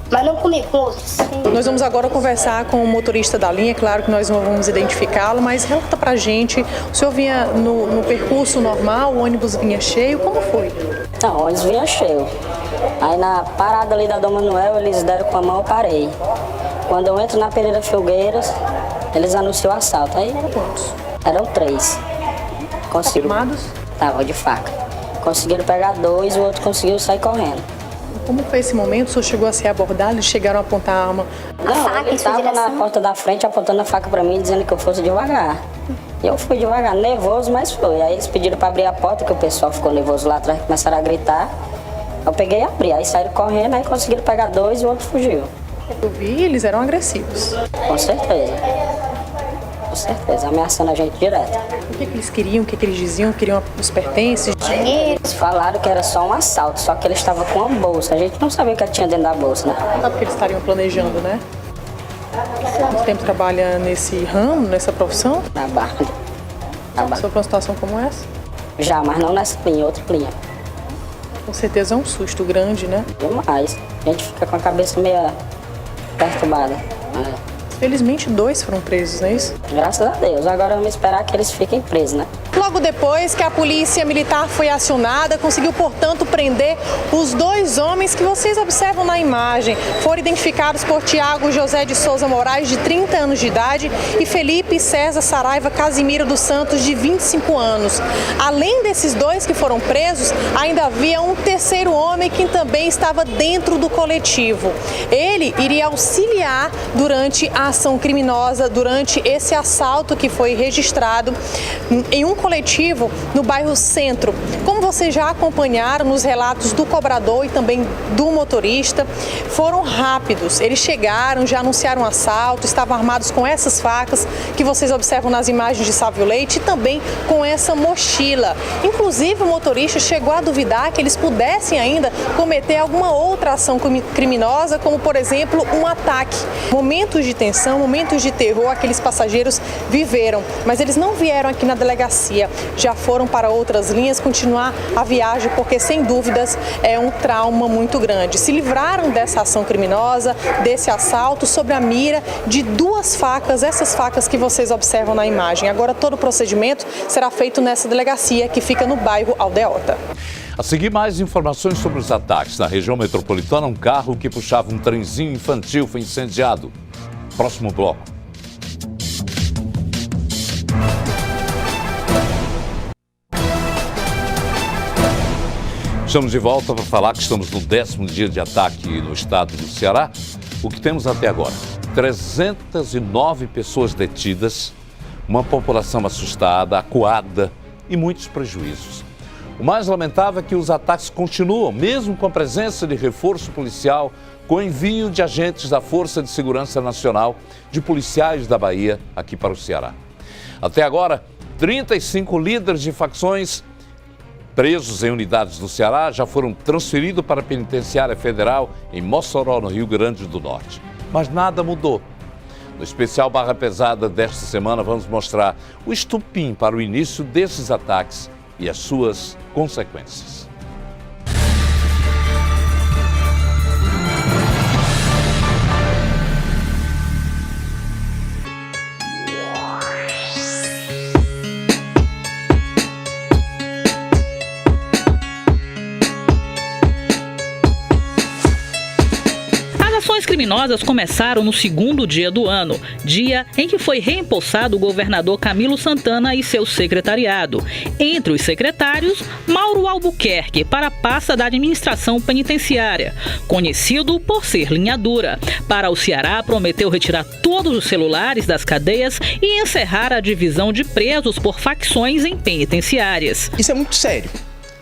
Mas não comigo, com outros. Nós vamos agora conversar com o motorista da linha, claro que nós não vamos identificá-lo, mas relata pra gente, o senhor vinha no percurso normal, o ônibus vinha cheio, como foi? Não, o ônibus vinha cheio. Aí na parada ali da Dom Manuel, eles deram com a mão, eu parei. Quando eu entro na Pereira Filgueiras, eles anunciam o assalto. Aí eram 3. Armados? Tava de faca. Conseguiram pegar 2 e o outro conseguiu sair correndo. Como foi esse momento? O senhor chegou a ser abordado? Eles chegaram a apontar a arma? Não, ele estava na porta da frente apontando a faca para mim, dizendo que eu fosse devagar. E eu fui devagar, nervoso, mas foi. Aí eles pediram para abrir a porta, que o pessoal ficou nervoso lá atrás, começaram a gritar. Eu peguei e abri, aí saíram correndo, aí conseguiram pegar 2 e o outro fugiu. Eu vi, eles eram agressivos. Com certeza. Com certeza, ameaçando a gente direto. O que eles queriam? O que eles diziam? Queriam os pertences? Eles falaram que era só um assalto, só que eles estavam com uma bolsa. A gente não sabia o que tinha dentro da bolsa, né? Sabe que eles estariam planejando, né? Quanto tempo trabalha nesse ramo, nessa profissão? Na barra. Passou por uma situação como essa? Já, mas não nessa linha, outra linha. Com certeza é um susto grande, né? Demais. A gente fica com a cabeça meio perturbada. Felizmente 2 foram presos, não é isso? Graças a Deus. Agora vamos esperar que eles fiquem presos, né? Logo depois que a polícia militar foi acionada, conseguiu, portanto, prender os 2 homens que vocês observam na imagem. Foram identificados por Tiago José de Souza Moraes, de 30 anos de idade, e Felipe César Saraiva Casimiro dos Santos, de 25 anos. Além desses 2 que foram presos, ainda havia um terceiro homem que também estava dentro do coletivo. Ele iria auxiliar durante a ação criminosa, durante esse assalto que foi registrado em um coletivo no bairro Centro. Como vocês já acompanharam nos relatos do cobrador e também do motorista, foram rápidos. Eles chegaram, já anunciaram um assalto, estavam armados com essas facas que vocês observam nas imagens de Sávio Leite e também com essa mochila. Inclusive, o motorista chegou a duvidar que eles pudessem ainda cometer alguma outra ação criminosa, como, por exemplo, um ataque. Momentos de tensão, momentos de terror, aqueles passageiros viveram, mas eles não vieram aqui na delegacia. Já foram para outras linhas continuar a viagem, porque sem dúvidas é um trauma muito grande. Se livraram dessa ação criminosa, desse assalto, sob a mira de 2 facas, essas facas que vocês observam na imagem. Agora todo o procedimento será feito nessa delegacia que fica no bairro Aldeota. A seguir, mais informações sobre os ataques. Na região metropolitana, um carro que puxava um trenzinho infantil foi incendiado. Próximo bloco. Estamos de volta para falar que estamos no 10º dia de ataque no estado do Ceará. O que temos até agora? 309 pessoas detidas, uma população assustada, acuada e muitos prejuízos. O mais lamentável é que os ataques continuam, mesmo com a presença de reforço policial, com envio de agentes da Força de Segurança Nacional, de policiais da Bahia, aqui para o Ceará. Até agora, 35 líderes de facções presos em unidades do Ceará já foram transferidos para a Penitenciária Federal em Mossoró, no Rio Grande do Norte. Mas nada mudou. No especial Barra Pesada desta semana, vamos mostrar o estupim para o início desses ataques e as suas consequências. As criminosas começaram no 2º dia do ano, dia em que foi reempossado o governador Camilo Santana e seu secretariado. Entre os secretários, Mauro Albuquerque, para a pasta da administração penitenciária, conhecido por ser linha dura. Para o Ceará, prometeu retirar todos os celulares das cadeias e encerrar a divisão de presos por facções em penitenciárias. Isso é muito sério.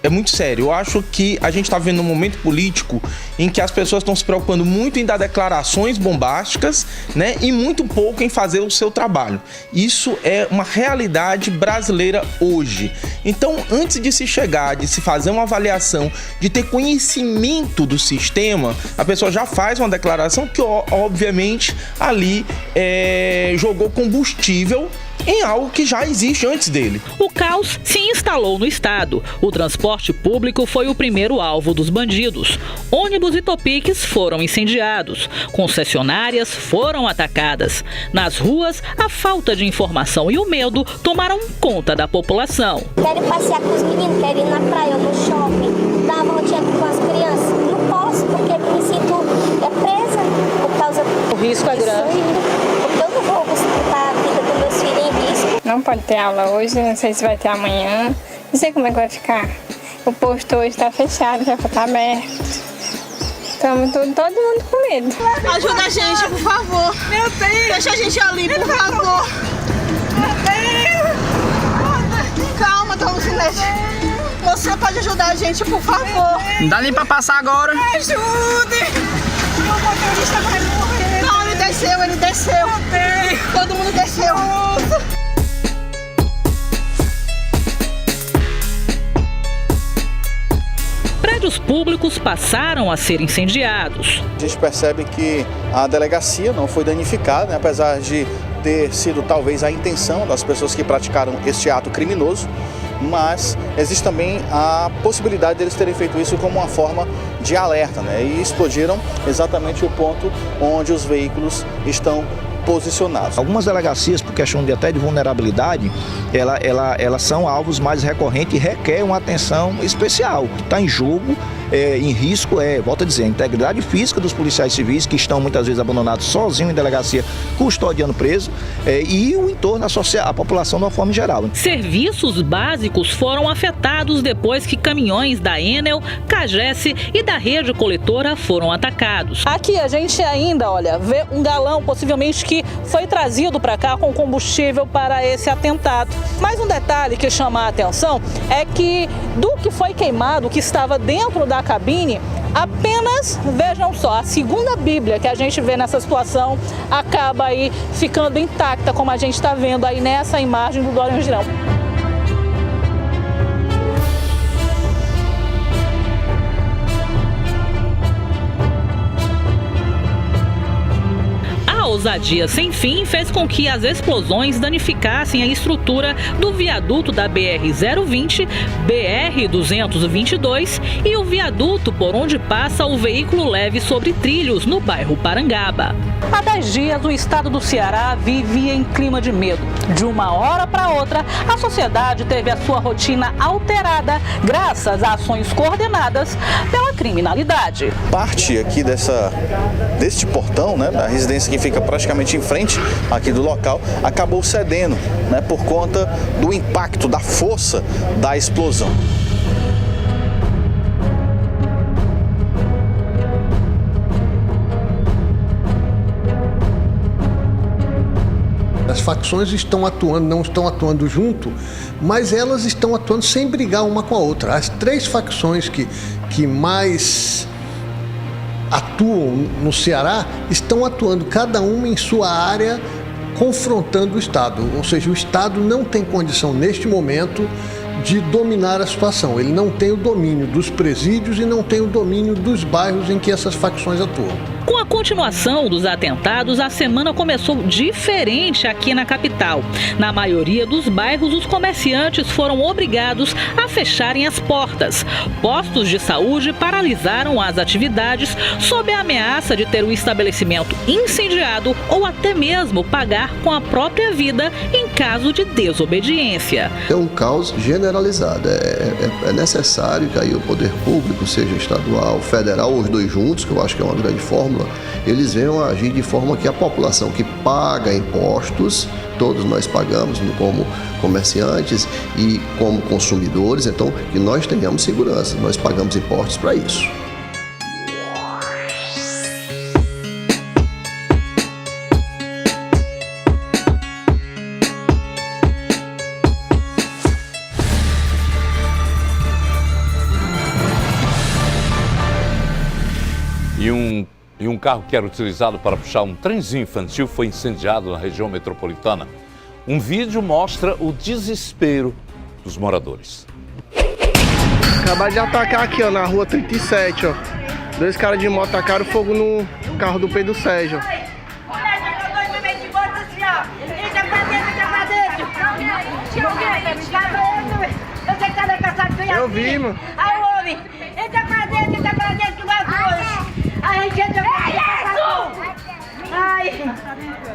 É muito sério. Eu acho que a gente está vivendo um momento político em que as pessoas estão se preocupando muito em dar declarações bombásticas, né, e muito pouco em fazer o seu trabalho. Isso é uma realidade brasileira hoje. Então, antes de se chegar, de se fazer uma avaliação, de ter conhecimento do sistema, a pessoa já faz uma declaração que, obviamente, ali jogou combustível em algo que já existe antes dele. O caos se instalou no estado. O transporte público foi o primeiro alvo dos bandidos. Ônibus e topiques foram incendiados. Concessionárias foram atacadas. Nas ruas, a falta de informação e o medo tomaram conta da população. Quero passear com os meninos, quero ir na praia, no shopping, dar uma voltinha com as crianças. Não posso, porque me sinto presa por causa do risco é grande. Porque eu não vou botar a vida dos meus filhos em risco. Não pode ter aula hoje, não sei se vai ter amanhã. Não sei como é que vai ficar. O posto hoje está fechado, já está aberto. Estamos todo mundo com medo. Ajuda a gente, por favor. Meu Deus. Deixa a gente ali, por favor. Meu Deus. Calma, Dona Lucinete. Você pode ajudar a gente, por favor. Não dá nem pra passar agora. Me ajude. O motorista vai morrer. Não, ele desceu. Todo mundo desceu. Prédios públicos passaram a ser incendiados. A gente percebe que a delegacia não foi danificada, né, apesar de ter sido talvez a intenção das pessoas que praticaram este ato criminoso, mas existe também a possibilidade deles terem feito isso como uma forma de alerta, né, e explodiram exatamente o ponto onde os veículos estão posicionados. Algumas delegacias, por questão até de vulnerabilidade, elas são alvos mais recorrentes e requer uma atenção especial. Está em jogo, em risco, volto a dizer, a integridade física dos policiais civis, que estão muitas vezes abandonados sozinhos em delegacia, custodiando preso, e o entorno, a população de uma forma geral. Serviços básicos foram afetados depois que caminhões da Enel, Cagesse e da rede coletora foram atacados. Aqui a gente ainda, vê um galão possivelmente que foi trazido para cá com combustível para esse atentado. Mas um detalhe que chama a atenção é que do que foi queimado, que estava dentro da cabine, apenas, vejam só, a segunda Bíblia que a gente vê nessa situação acaba aí ficando intacta, como a gente está vendo aí nessa imagem do Dorian Girão. A ousadia sem fim fez com que as explosões danificassem a estrutura do viaduto da BR-020, BR-222 e o viaduto por onde passa o veículo leve sobre trilhos no bairro Parangaba. Há 10 dias, o estado do Ceará vivia em clima de medo. De uma hora para outra, a sociedade teve a sua rotina alterada graças a ações coordenadas pela criminalidade. Parte aqui deste portão, né, da residência que fica praticamente em frente aqui do local, acabou cedendo, né, por conta do impacto, da força da explosão. As facções estão atuando, não estão atuando junto, mas elas estão atuando sem brigar uma com a outra. As três facções que mais atuam no Ceará estão atuando cada uma em sua área, confrontando o Estado. Ou seja, o Estado não tem condição neste momento de dominar a situação. Ele não tem o domínio dos presídios e não tem o domínio dos bairros em que essas facções atuam. Com a continuação dos atentados, a semana começou diferente aqui na capital. Na maioria dos bairros, os comerciantes foram obrigados a fecharem as portas. Postos de saúde paralisaram as atividades sob a ameaça de ter o estabelecimento incendiado ou até mesmo pagar com a própria vida em caso de desobediência. É um caos generalizado. É necessário que aí o poder público, seja estadual, federal, os dois juntos, que eu acho que é uma grande fórmula, eles venham a agir de forma que a população que paga impostos, todos nós pagamos como comerciantes e como consumidores, então que nós tenhamos segurança, nós pagamos impostos para isso. E um carro que era utilizado para puxar um trenzinho infantil foi incendiado na região metropolitana. Um vídeo mostra o desespero dos moradores. Acabaram de atacar aqui, ó, na rua 37, ó. 2 caras de moto tacaram fogo no carro do Pedro Sérgio. Eu vi, mano. Aí, homem, entra pra dentro, que vai voar. Aí a gente entra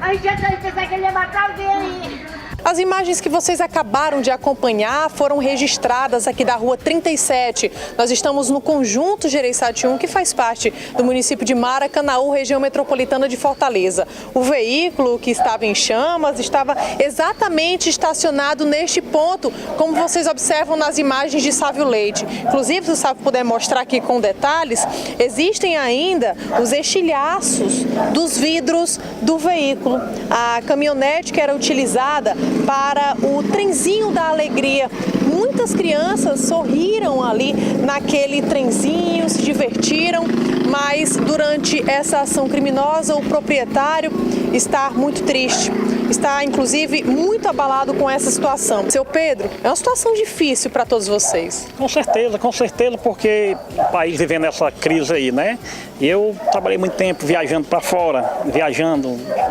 a gente pensa que ele ia matar alguém. As imagens que vocês acabaram de acompanhar foram registradas aqui da rua 37. Nós estamos no conjunto Gereissati 1, que faz parte do município de Maracanaú, região metropolitana de Fortaleza. O veículo que estava em chamas estava exatamente estacionado neste ponto, como vocês observam nas imagens de Sávio Leite. Inclusive, se o Sávio puder mostrar aqui com detalhes, existem ainda os estilhaços dos vidros do veículo. A caminhonete que era utilizada para o trenzinho da alegria. Muitas crianças sorriram ali naquele trenzinho, se divertiram, mas durante essa ação criminosa o proprietário está muito triste. está, inclusive, muito abalado com essa situação. Seu Pedro, é uma situação difícil para todos vocês. Com certeza, porque o país vivendo essa crise aí, né? Eu trabalhei muito tempo viajando para fora,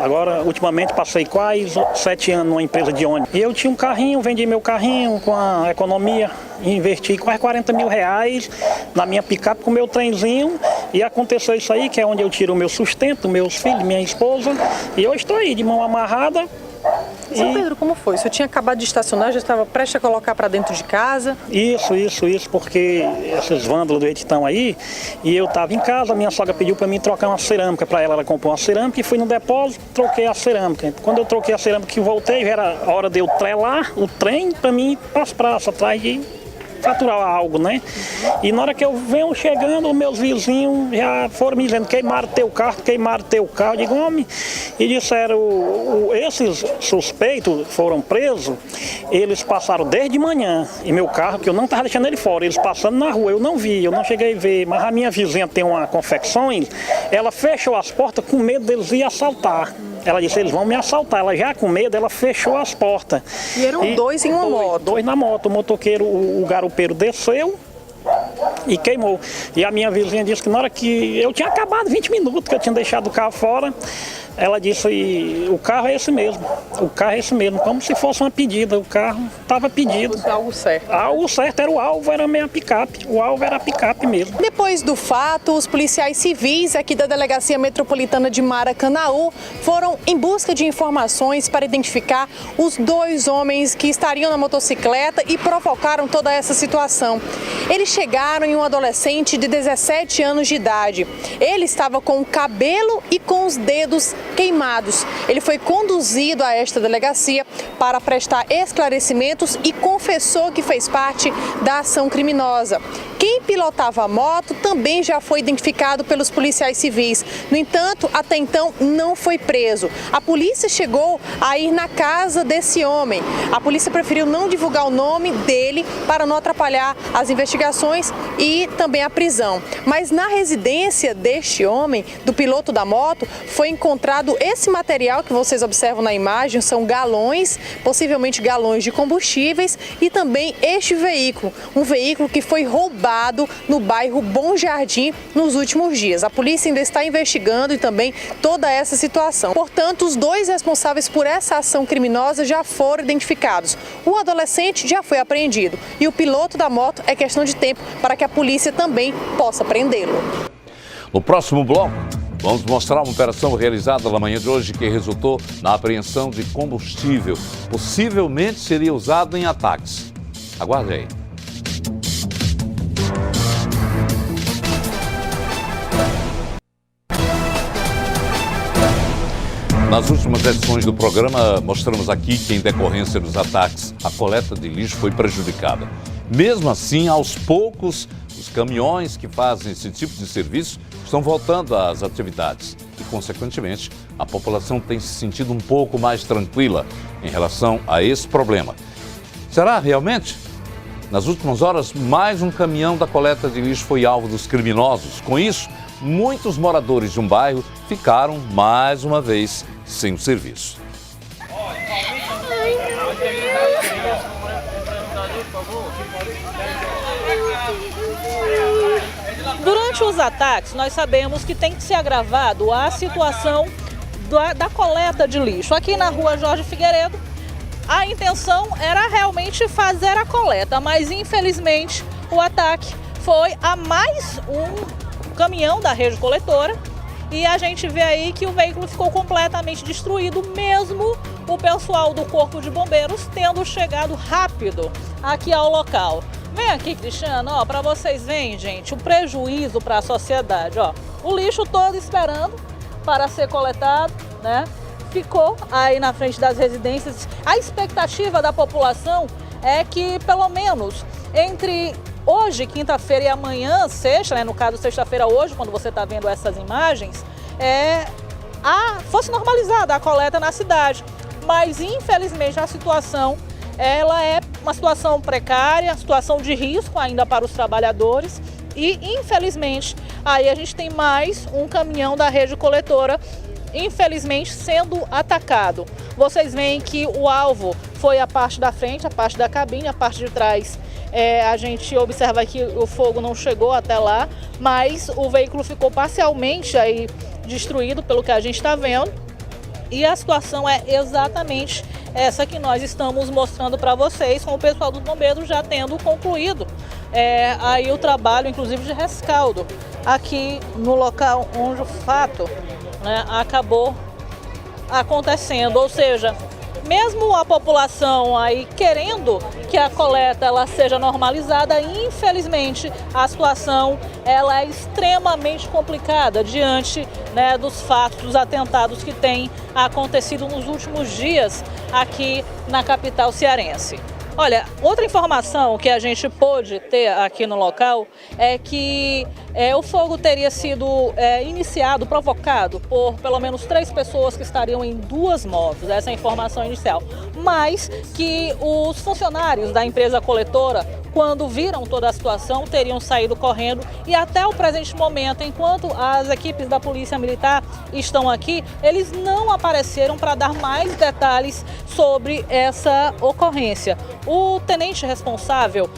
Agora, ultimamente, passei quase 7 anos numa empresa de ônibus. E eu tinha um carrinho, vendi meu carrinho com a economia, investi quase 40 mil reais na minha picape com o meu trenzinho. E aconteceu isso aí, que é onde eu tiro o meu sustento, meus filhos, minha esposa. E eu estou aí de mão amarrada. Seu Pedro, como foi? O senhor tinha acabado de estacionar, já estava prestes a colocar para dentro de casa? Isso, porque esses vândalos do jeito estão aí, e eu estava em casa, minha sogra pediu para mim trocar uma cerâmica para ela comprou uma cerâmica e fui no depósito, troquei a cerâmica. Quando eu troquei a cerâmica e voltei, já era hora de eu trelar o trem para mim ir para as praças, atrás de faturar algo, né? E na hora que eu venho chegando, meus vizinhos já foram me dizendo, queimaram teu carro. Eu digo, homem, e disseram, esses suspeitos foram presos, eles passaram desde manhã, e meu carro, que eu não estava deixando ele fora, eles passando na rua, eu não vi, eu não cheguei a ver, mas a minha vizinha tem uma confecções, ela fechou as portas com medo deles ir assaltar. Ela disse, eles vão me assaltar. Ela já com medo, ela fechou as portas. E eram dois em uma moto? Dois na moto. O motoqueiro, o garupeiro desceu e queimou. E a minha vizinha disse que na hora que eu tinha acabado 20 minutos que eu tinha deixado o carro fora, ela disse, o carro é esse mesmo, como se fosse uma pedida, o carro estava pedido. Algo certo. Algo certo, era o alvo, era a minha picape, o alvo era a picape mesmo. Depois do fato, os policiais civis aqui da Delegacia Metropolitana de Maracanaú foram em busca de informações para identificar os 2 homens que estariam na motocicleta e provocaram toda essa situação. Eles chegaram em um adolescente de 17 anos de idade. Ele estava com o cabelo e com os dedos queimados. Ele foi conduzido a esta delegacia para prestar esclarecimentos e confessou que fez parte da ação criminosa. Quem pilotava a moto também já foi identificado pelos policiais civis. No entanto, até então não foi preso. A polícia chegou a ir na casa desse homem. A polícia preferiu não divulgar o nome dele para não atrapalhar as investigações e também a prisão. Mas na residência deste homem, do piloto da moto, foi encontrado esse material que vocês observam na imagem, são galões, possivelmente galões de combustíveis e também este veículo, um veículo que foi roubado no bairro Bom Jardim nos últimos dias. A polícia ainda está investigando e também toda essa situação. Portanto, os 2 responsáveis por essa ação criminosa já foram identificados. O adolescente já foi apreendido e o piloto da moto é questão de tempo para que a polícia também possa prendê-lo. No próximo bloco, vamos mostrar uma operação realizada na manhã de hoje que resultou na apreensão de combustível. Possivelmente seria usado em ataques. Aguarde aí. Nas últimas edições do programa, mostramos aqui que, em decorrência dos ataques, a coleta de lixo foi prejudicada. Mesmo assim, aos poucos, os caminhões que fazem esse tipo de serviço estão voltando às atividades e, consequentemente, a população tem se sentido um pouco mais tranquila em relação a esse problema. Será realmente? Nas últimas horas, mais um caminhão da coleta de lixo foi alvo dos criminosos. Com isso, muitos moradores de um bairro ficaram, mais uma vez, sem o serviço. Durante os ataques, nós sabemos que tem que ser agravado a situação da coleta de lixo. Aqui na rua Jorge Figueiredo, a intenção era realmente fazer a coleta, mas infelizmente o ataque foi a mais um caminhão da rede coletora e a gente vê aí que o veículo ficou completamente destruído, mesmo o pessoal do Corpo de Bombeiros tendo chegado rápido aqui ao local. Vem aqui, Cristiano, ó, para vocês verem, gente, o prejuízo para a sociedade, ó. O lixo todo esperando para ser coletado, né? Ficou aí na frente das residências. A expectativa da população é que, pelo menos, entre hoje, quinta-feira, e amanhã, sexta, né? No caso, sexta-feira hoje, quando você está vendo essas imagens, fosse normalizada a coleta na cidade. Mas, infelizmente, a situação ela é uma situação precária, situação de risco ainda para os trabalhadores e, infelizmente, aí a gente tem mais um caminhão da rede coletora infelizmente, sendo atacado. Vocês veem que o alvo foi a parte da frente, a parte da cabine, a parte de trás. A gente observa que o fogo não chegou até lá, mas o veículo ficou parcialmente aí destruído, pelo que a gente está vendo. E a situação é exatamente essa que nós estamos mostrando para vocês, com o pessoal dos bombeiros já tendo concluído aí o trabalho, inclusive de rescaldo, aqui no local onde o fato, né, acabou acontecendo. Ou seja, mesmo a população aí querendo que a coleta ela seja normalizada, infelizmente a situação ela é extremamente complicada diante, né, dos fatos, dos atentados que têm acontecido nos últimos dias aqui na capital cearense. Olha, outra informação que a gente pôde ter aqui no local é que o fogo teria sido iniciado, provocado por pelo menos 3 pessoas que estariam em 2 motos, essa é a informação inicial. Mas que os funcionários da empresa coletora, quando viram toda a situação, teriam saído correndo e até o presente momento, enquanto as equipes da Polícia Militar estão aqui, eles não apareceram para dar mais detalhes sobre essa ocorrência. O tenente responsável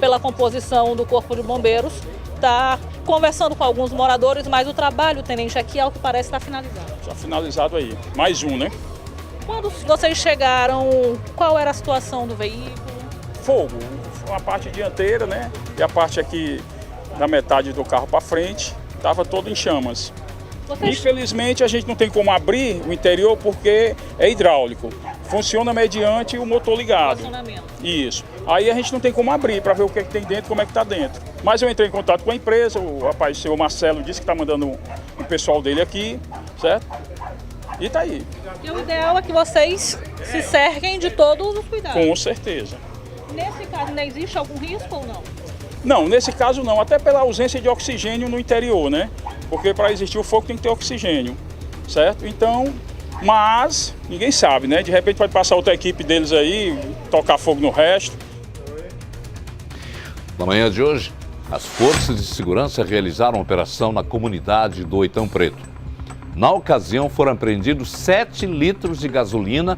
pela composição do Corpo de Bombeiros está conversando com alguns moradores, mas o trabalho, tenente, aqui, ao que parece, está finalizado. Já finalizado aí. Mais um, né? Quando vocês chegaram, qual era a situação do veículo? Fogo. Uma parte dianteira, né? E a parte aqui da metade do carro para frente estava todo em chamas. Infelizmente a gente não tem como abrir o interior porque é hidráulico. Funciona mediante o motor ligado. Isso. Aí a gente não tem como abrir para ver o que tem dentro, como é que está dentro. Mas eu entrei em contato com a empresa, o rapaz, o senhor Marcelo, disse que está mandando o pessoal dele aqui, certo? E tá aí. E o ideal é que vocês se cerquem de todos os cuidados. Com certeza. Nesse caso, ainda existe algum risco ou não? Não, nesse caso não, até pela ausência de oxigênio no interior, né? Porque para existir o fogo tem que ter oxigênio, certo? Então, mas ninguém sabe, né? De repente pode passar outra equipe deles aí, tocar fogo no resto. Na manhã de hoje, as forças de segurança realizaram uma operação na comunidade do Oitão Preto. Na ocasião foram apreendidos 7 litros de gasolina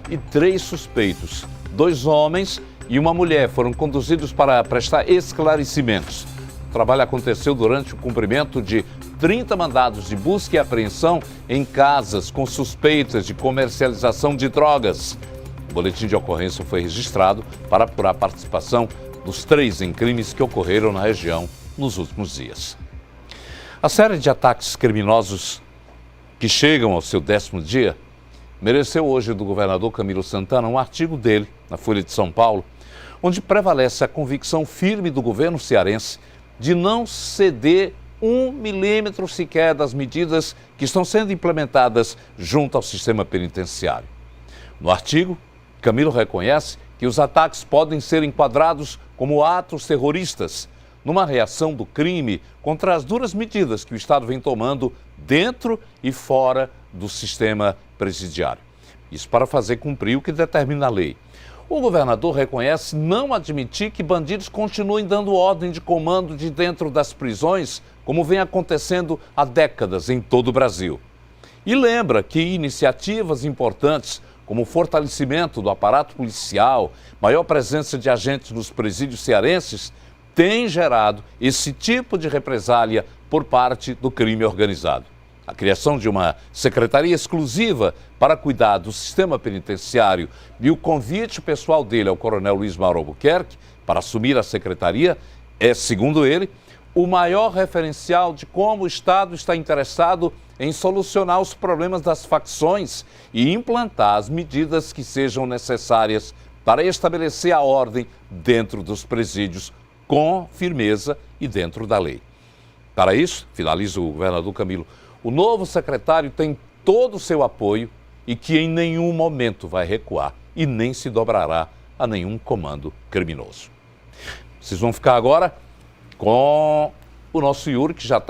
e 3 suspeitos. 2 homens e uma mulher foram conduzidos para prestar esclarecimentos. O trabalho aconteceu durante o cumprimento de 30 mandados de busca e apreensão em casas com suspeitas de comercialização de drogas. O boletim de ocorrência foi registrado para apurar a participação dos 3 em crimes que ocorreram na região nos últimos dias. A série de ataques criminosos que chegam ao seu 10º dia mereceu hoje do governador Camilo Santana um artigo dele, na Folha de São Paulo, onde prevalece a convicção firme do governo cearense de não ceder 1 milímetro sequer das medidas que estão sendo implementadas junto ao sistema penitenciário. No artigo, Camilo reconhece que os ataques podem ser enquadrados como atos terroristas, numa reação do crime contra as duras medidas que o Estado vem tomando dentro e fora do sistema presidiário. Isso para fazer cumprir o que determina a lei. O governador reconhece não admitir que bandidos continuem dando ordem de comando de dentro das prisões, como vem acontecendo há décadas em todo o Brasil. E lembra que iniciativas importantes, como o fortalecimento do aparato policial, maior presença de agentes nos presídios cearenses, têm gerado esse tipo de represália por parte do crime organizado. A criação de uma secretaria exclusiva para cuidar do sistema penitenciário e o convite pessoal dele ao coronel Luiz Mauro Albuquerque para assumir a secretaria é, segundo ele, o maior referencial de como o Estado está interessado em solucionar os problemas das facções e implantar as medidas que sejam necessárias para estabelecer a ordem dentro dos presídios com firmeza e dentro da lei. Para isso, finaliza o governador Camilo, o novo secretário tem todo o seu apoio e que em nenhum momento vai recuar e nem se dobrará a nenhum comando criminoso. Vocês vão ficar agora com o nosso Yuri, que já está